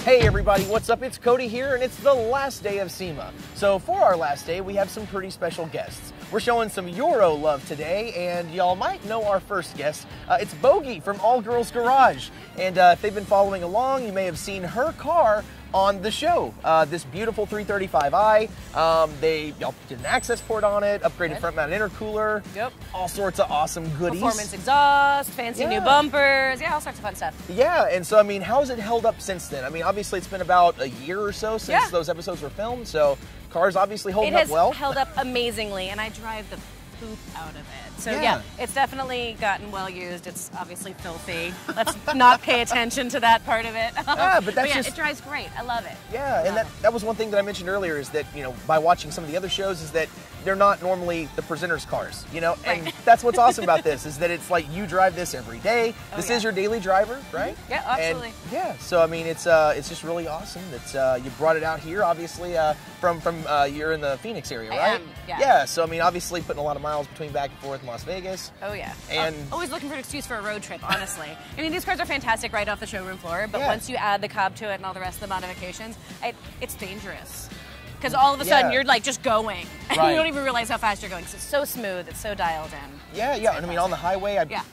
Hey everybody, what's up? It's Cody here, and it's the last day of SEMA. So for our last day, we have some pretty special guests. We're showing some Euro love today, and y'all might know our first guest. It's Bogey from All Girls Garage. And if they've been following along, you may have seen her car on the show. This beautiful 335i. Y'all did an access port on it, upgraded front mount intercooler. Yep. All sorts of awesome goodies. Performance exhaust, fancy new bumpers. Yeah, all sorts of fun stuff. Yeah, and so I mean, how's it held up since then? I mean, obviously it's been about a year or so since those episodes were filmed, so car's obviously holding up well. It has held up amazingly, and I drive the poop out of it. So yeah, it's definitely gotten well used. It's obviously filthy. Let's not pay attention to that part of it. Yeah, but that's it drives great. I love it. Yeah, and that was one thing that I mentioned earlier is that, you know, by watching some of the other shows is that they're not normally the presenters' cars, you know? And that's what's awesome about this is that it's like you drive this every day. This is your daily driver, right? Yeah, absolutely. And yeah, so I mean, it's just really awesome that you brought it out here, obviously, from you're in the Phoenix area, right? I am, yeah, so I mean, obviously putting a lot of miles between back and forth in Las Vegas. Oh yeah. And always looking for an excuse for a road trip, honestly. I mean, these cars are fantastic right off the showroom floor, but once you add the COBB to it and all the rest of the modifications, it's dangerous. Because all of a sudden you're like just going, and you don't even realize how fast you're going. Because it's so smooth, it's so dialed in. Yeah, and I mean on the highway, I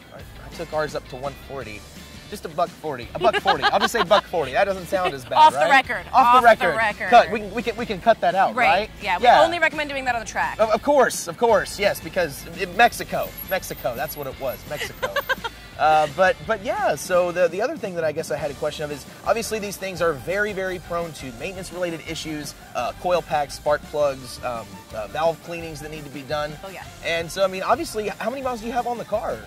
took ours up to 140. Just a $1.40. $1.40. I'll just say $1.40. That doesn't sound as bad, Off right? the record. Off the record. Cut. We can cut that out, right? Yeah. We only recommend doing that on the track. Of course. Yes, because Mexico. That's what it was. Mexico. But yeah, so the other thing that I guess I had a question of is, obviously these things are very, very prone to maintenance-related issues, coil packs, spark plugs, valve cleanings that need to be done. Oh yeah. And so, I mean, obviously, how many miles do you have on the car?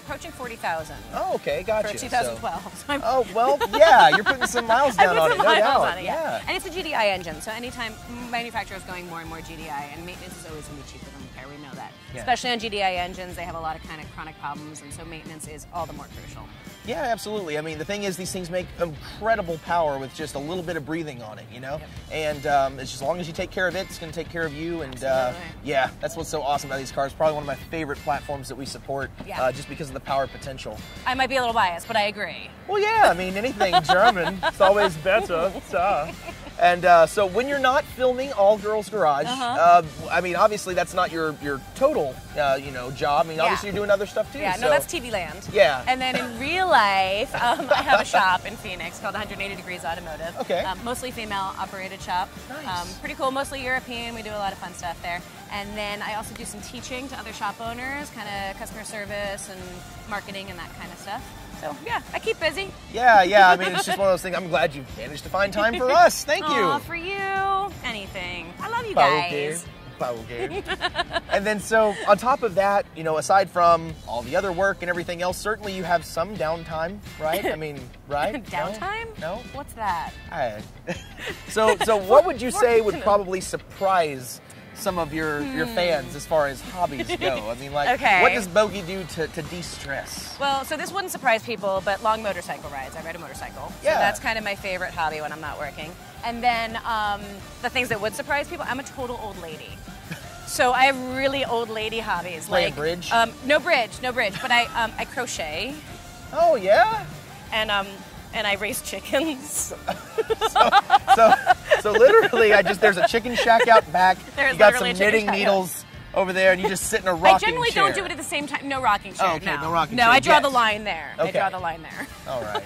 Approaching 40,000. Oh, okay, gotcha. For 2012. So, oh, well, yeah, you're putting some miles down on it, no doubt. Yeah. And it's a GDI engine, so anytime manufacturers going more and more GDI, and maintenance is always going to be cheaper than repair, we know that. Yeah. Especially on GDI engines, they have a lot of kind of chronic problems, and so maintenance is all the more crucial. Yeah, absolutely. I mean, the thing is, these things make incredible power with just a little bit of breathing on it, you know? Yep. And as long as you take care of it, it's going to take care of you. And yeah, that's what's so awesome about these cars. Probably one of my favorite platforms that we support, just because of the power potential. I might be a little biased, but I agree. Well, yeah, I mean, anything German, it's always better. And so when you're not filming All Girls Garage, I mean, obviously that's not your total, job. I mean, obviously you're doing other stuff too. Yeah, so. No, that's TV land. Yeah. And then in real life, I have a shop in Phoenix called 180 Degrees Automotive. Okay. Mostly female-operated shop. Nice. Pretty cool, mostly European. We do a lot of fun stuff there. And then I also do some teaching to other shop owners, kind of customer service and marketing and that kind of stuff. So, yeah, I keep busy. Yeah, I mean, it's just one of those things. I'm glad you managed to find time for us. Thank you. Aw, for you. Anything. I love you guys. And then, so, on top of that, you know, aside from all the other work and everything else, certainly you have some downtime, right? I mean, right? Downtime? No? What's that? So what would you say would probably surprise some of your fans as far as hobbies go? I mean, like, what does Bogey do to de-stress? Well, so this wouldn't surprise people, but long motorcycle rides. I ride a motorcycle. So that's kind of my favorite hobby when I'm not working. And then the things that would surprise people, I'm a total old lady. So I have really old lady hobbies. Like bridge? No bridge, but I crochet. Oh, yeah? And I raise chickens. So literally, there's a chicken shack out back. There's you got some knitting needles over there, and you just sit in a rocking chair. I generally don't do it at the same time. No rocking chair. Oh, okay, no rocking chair. No, I draw the line there. Okay. I draw the line there. All right.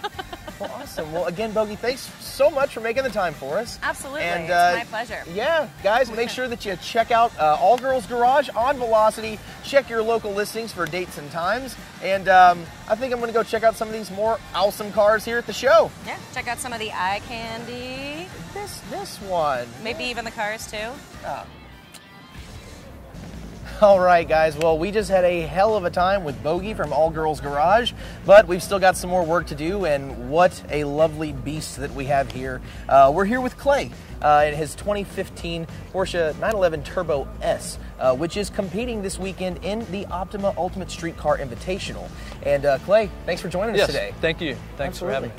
Well, awesome. Well, again, Bogey, thanks so much for making the time for us. Absolutely. And, it's my pleasure. Yeah, guys, make sure that you check out All Girls Garage on Velocity. Check your local listings for dates and times. And I think I'm going to go check out some of these more awesome cars here at the show. Yeah, check out some of the eye candy. This one. Maybe even the cars, too. Oh. All right, guys. Well, we just had a hell of a time with Bogey from All Girls Garage, but we've still got some more work to do, and what a lovely beast that we have here. We're here with Clay in his 2015 Porsche 911 Turbo S, which is competing this weekend in the Optima Ultimate Street Car Invitational. And Clay, thanks for joining us today. Thank you. Thanks for having me.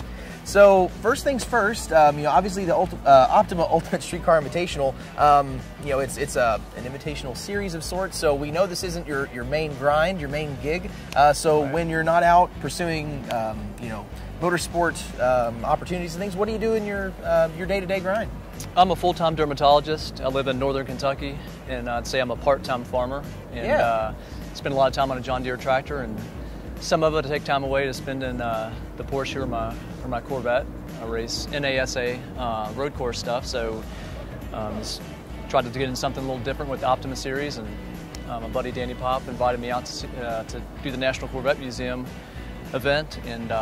So first things first, obviously the Optima Ultimate Street Car Invitational, it's an invitational series of sorts. So we know this isn't your main grind, your main gig. So when you're not out pursuing, motorsport opportunities and things. What do you do in your day-to-day grind? I'm a full-time dermatologist. I live in northern Kentucky, and I'd say I'm a part-time farmer. And spend a lot of time on a John Deere tractor, and some of it I take time away to spend in the Porsche or my Corvette. I race NASA road course stuff, so just tried to get in something a little different with the Optima series, and my buddy Danny Pop invited me out to do the National Corvette Museum event, and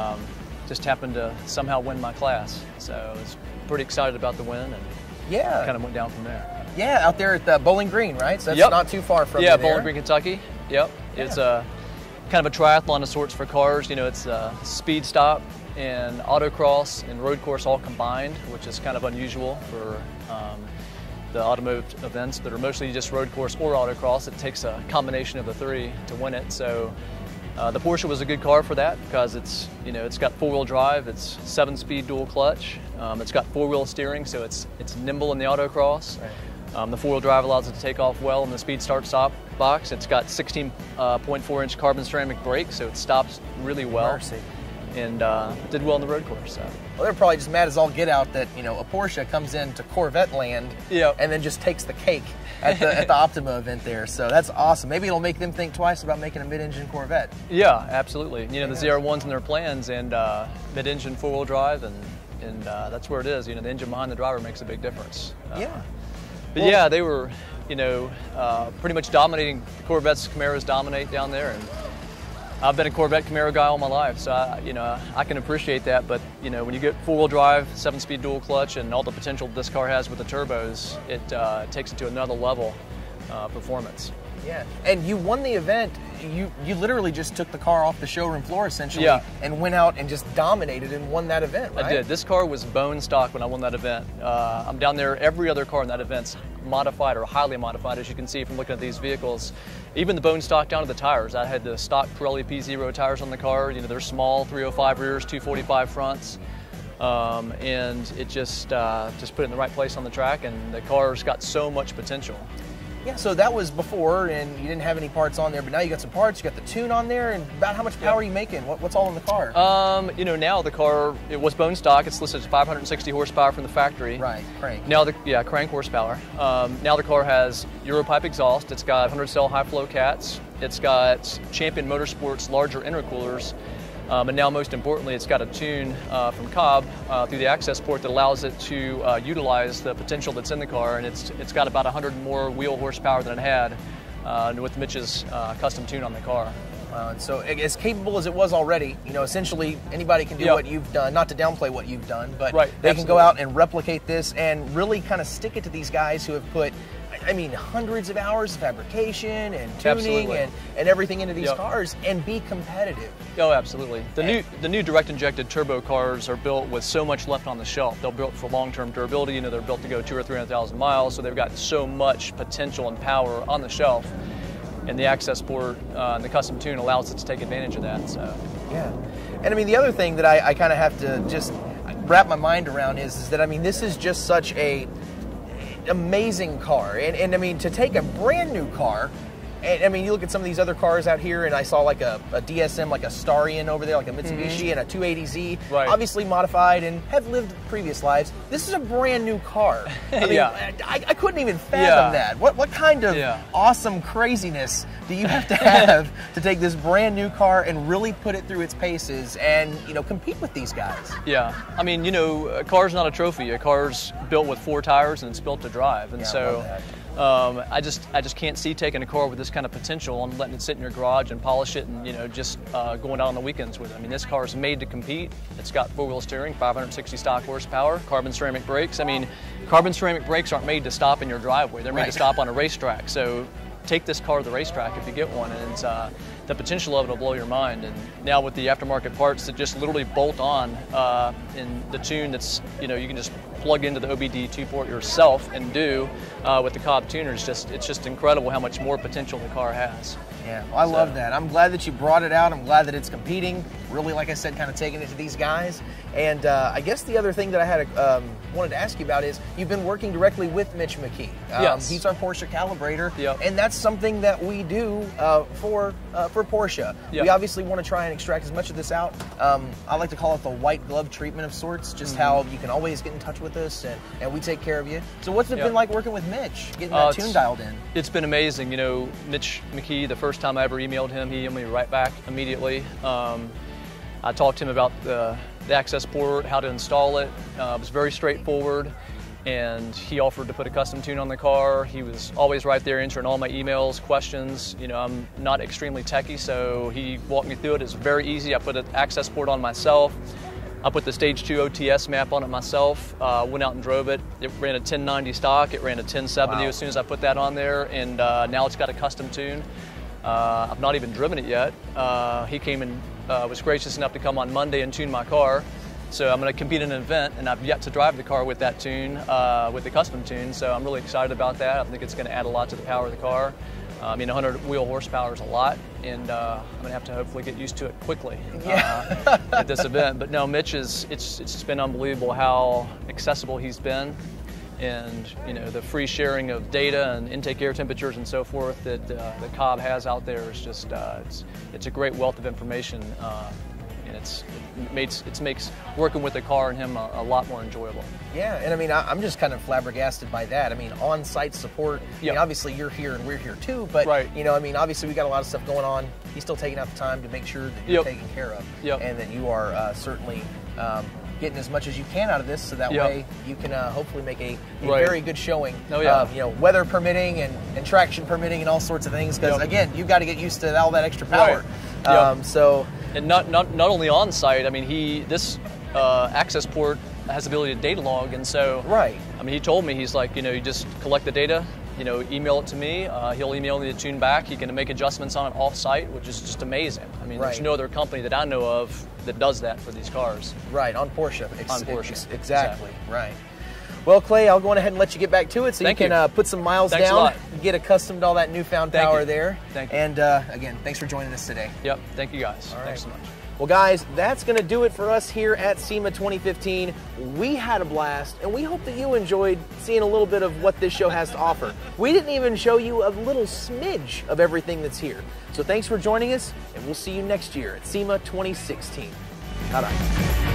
just happened to somehow win my class. So I was pretty excited about the win, and kind of went down from there. Yeah, out there at the Bowling Green, right? So that's not too far from there. Bowling Green, Kentucky. Yep. Yeah. It's kind of a triathlon of sorts for cars. You know, it's a speed stop and autocross and road course all combined, which is kind of unusual for the automotive events that are mostly just road course or autocross. It takes a combination of the three to win it. So the Porsche was a good car for that because it's got four-wheel drive, it's 7-speed dual clutch, it's got four-wheel steering, so it's nimble in the autocross. Right. The four-wheel drive allows it to take off well in the speed start-stop box. It's got 16.4-inch carbon ceramic brakes, so it stops really well. Mercy. And did well in the road course. So. Well, they're probably just mad as all get out that a Porsche comes into Corvette land and then just takes the cake at the Optima event there. So that's awesome. Maybe it'll make them think twice about making a mid-engine Corvette. Yeah, absolutely. The ZR1's in their plans, and mid-engine four-wheel drive, and that's where it is. The engine behind the driver makes a big difference. But yeah, they were, pretty much dominating. The Corvettes, Camaros dominate down there, and I've been a Corvette Camaro guy all my life, so I can appreciate that. But when you get four-wheel drive, 7-speed dual clutch, and all the potential this car has with the turbos, it takes it to another level performance. Yeah, and you won the event. You literally just took the car off the showroom floor essentially, and went out and just dominated and won that event, right? I did. This car was bone stock when I won that event. I'm down there. Every other car in that event's modified or highly modified, as you can see from looking at these vehicles. Even the bone stock down to the tires. I had the stock Pirelli P0 tires on the car. They're small, 305 rears, 245 fronts. And it just put it in the right place on the track, and the car's got so much potential. Yeah, so that was before, and you didn't have any parts on there, but now you got some parts, you got the tune on there, and about how much power are you making? What's all in the car? Now the car, it was bone stock. It's listed as 560 horsepower from the factory. Right, crank. Now crank horsepower. Now the car has Europipe exhaust. It's got 100-cell high-flow cats. It's got Champion Motorsports larger intercoolers. And now, most importantly, it's got a tune from COBB through the access port that allows it to utilize the potential that's in the car, and it's got about 100 more wheel horsepower than it had with Mitch's custom tune on the car. And so, as capable as it was already, essentially anybody can do what you've done. Not to downplay what you've done, but they can go out and replicate this and really kind of stick it to these guys who have put, hundreds of hours of fabrication and tuning and everything into these cars and be competitive. Oh, absolutely. The new direct injected turbo cars are built with so much left on the shelf. They're built for long-term durability. They're built to go 200,000 or 300,000 miles, so they've got so much potential and power on the shelf. And the access port and the custom tune allows it to take advantage of that. So yeah, and the other thing that I kind of have to just wrap my mind around is that this is just such a amazing car, and to take a brand new car, and you look at some of these other cars out here, and I saw like a DSM, like a Starion over there, like a Mitsubishi, and a 280Z, obviously modified and have lived previous lives. This is a brand new car. I couldn't even fathom that. What kind of awesome craziness do you have to take this brand new car and really put it through its paces and compete with these guys? Yeah, a car's not a trophy. A car's built with 4 tires and it's built to drive, and I just can't see taking a car with this kind of potential and letting it sit in your garage and polish it and just going out on the weekends with it. This car is made to compete. It's got 4-wheel steering, 560 stock horsepower, carbon ceramic brakes. Carbon ceramic brakes aren't made to stop in your driveway. They're made to stop on a racetrack. So take this car to the racetrack if you get one, and the potential of it will blow your mind. And now with the aftermarket parts that just literally bolt on in the tune that's you can just plug into the OBD2 port yourself and do with the COBB tuner, it's just incredible how much more potential the car has. Yeah, well, I love that. I'm glad that you brought it out. I'm glad that it's competing. Really, like I said, kind of taking it to these guys. And I guess the other thing that I had wanted to ask you about is you've been working directly with Mitch McKee. Yes. He's our Porsche calibrator, Yep. and that's something that we do for Porsche. Yep. We obviously want to try and extract as much of this out. I like to call it the white glove treatment of sorts, just how you can always get in touch with us and we take care of you. So what's it been like working with Mitch, getting that tune dialed in? It's been amazing. You know, Mitch McKee, the first time I ever emailed him, he emailed me right back immediately. I talked to him about the access port, how to install it. It was very straightforward, and he offered to put a custom tune on the car. He was always right there answering all my emails, questions. You know, I'm not extremely techy, so he walked me through it. It's very easy. I put an access port on myself. I put the Stage 2 OTS map on it myself, went out and drove it. It ran a 1090 stock, it ran a 1070 as soon as I put that on there, and now it's got a custom tune. I've not even driven it yet. He came and was gracious enough to come on Monday and tune my car. So I'm going to compete in an event, and I've yet to drive the car with that tune, with the custom tune, so I'm really excited about that. I think it's going to add a lot to the power of the car. I mean, 100 wheel horsepower is a lot, and I'm going to have to hopefully get used to it quickly at this event. But no, Mitch it's been unbelievable how accessible he's been, and you know, the free sharing of data and intake air temperatures and so forth that the COBB has out there is just it's a great wealth of information. And it makes working with the car and him a lot more enjoyable. Yeah, and I mean, I'm just kind of flabbergasted by that. I mean, on-site support. I mean, obviously you're here and we're here too, but you know, I mean, obviously we got a lot of stuff going on. He's still taking out the time to make sure that you're taken care of, and that you are certainly getting as much as you can out of this, so that way you can hopefully make a very good showing. You know, weather permitting and traction permitting and all sorts of things. Because again, you've got to get used to all that extra power. So. And not only on site. I mean, this access port has the ability to data log, and so I mean, he told me, he's like, you know, you just collect the data, you know, email it to me. He'll email me the tune back. He can make adjustments on it off site, which is just amazing. I mean, there's no other company that I know of that does that for these cars. On Porsche. On Porsche. Exactly. Right. Well, Clay, I'll go ahead and let you get back to it so you can put some miles down, get accustomed to all that newfound power there. Thank you. And again, thanks for joining us today. Yep. Thank you, guys. All Thanks so much. Well, guys, that's going to do it for us here at SEMA 2015. We had a blast, and we hope that you enjoyed seeing a little bit of what this show has to offer. We didn't even show you a little smidge of everything that's here. So thanks for joining us, and we'll see you next year at SEMA 2016. Bye-bye.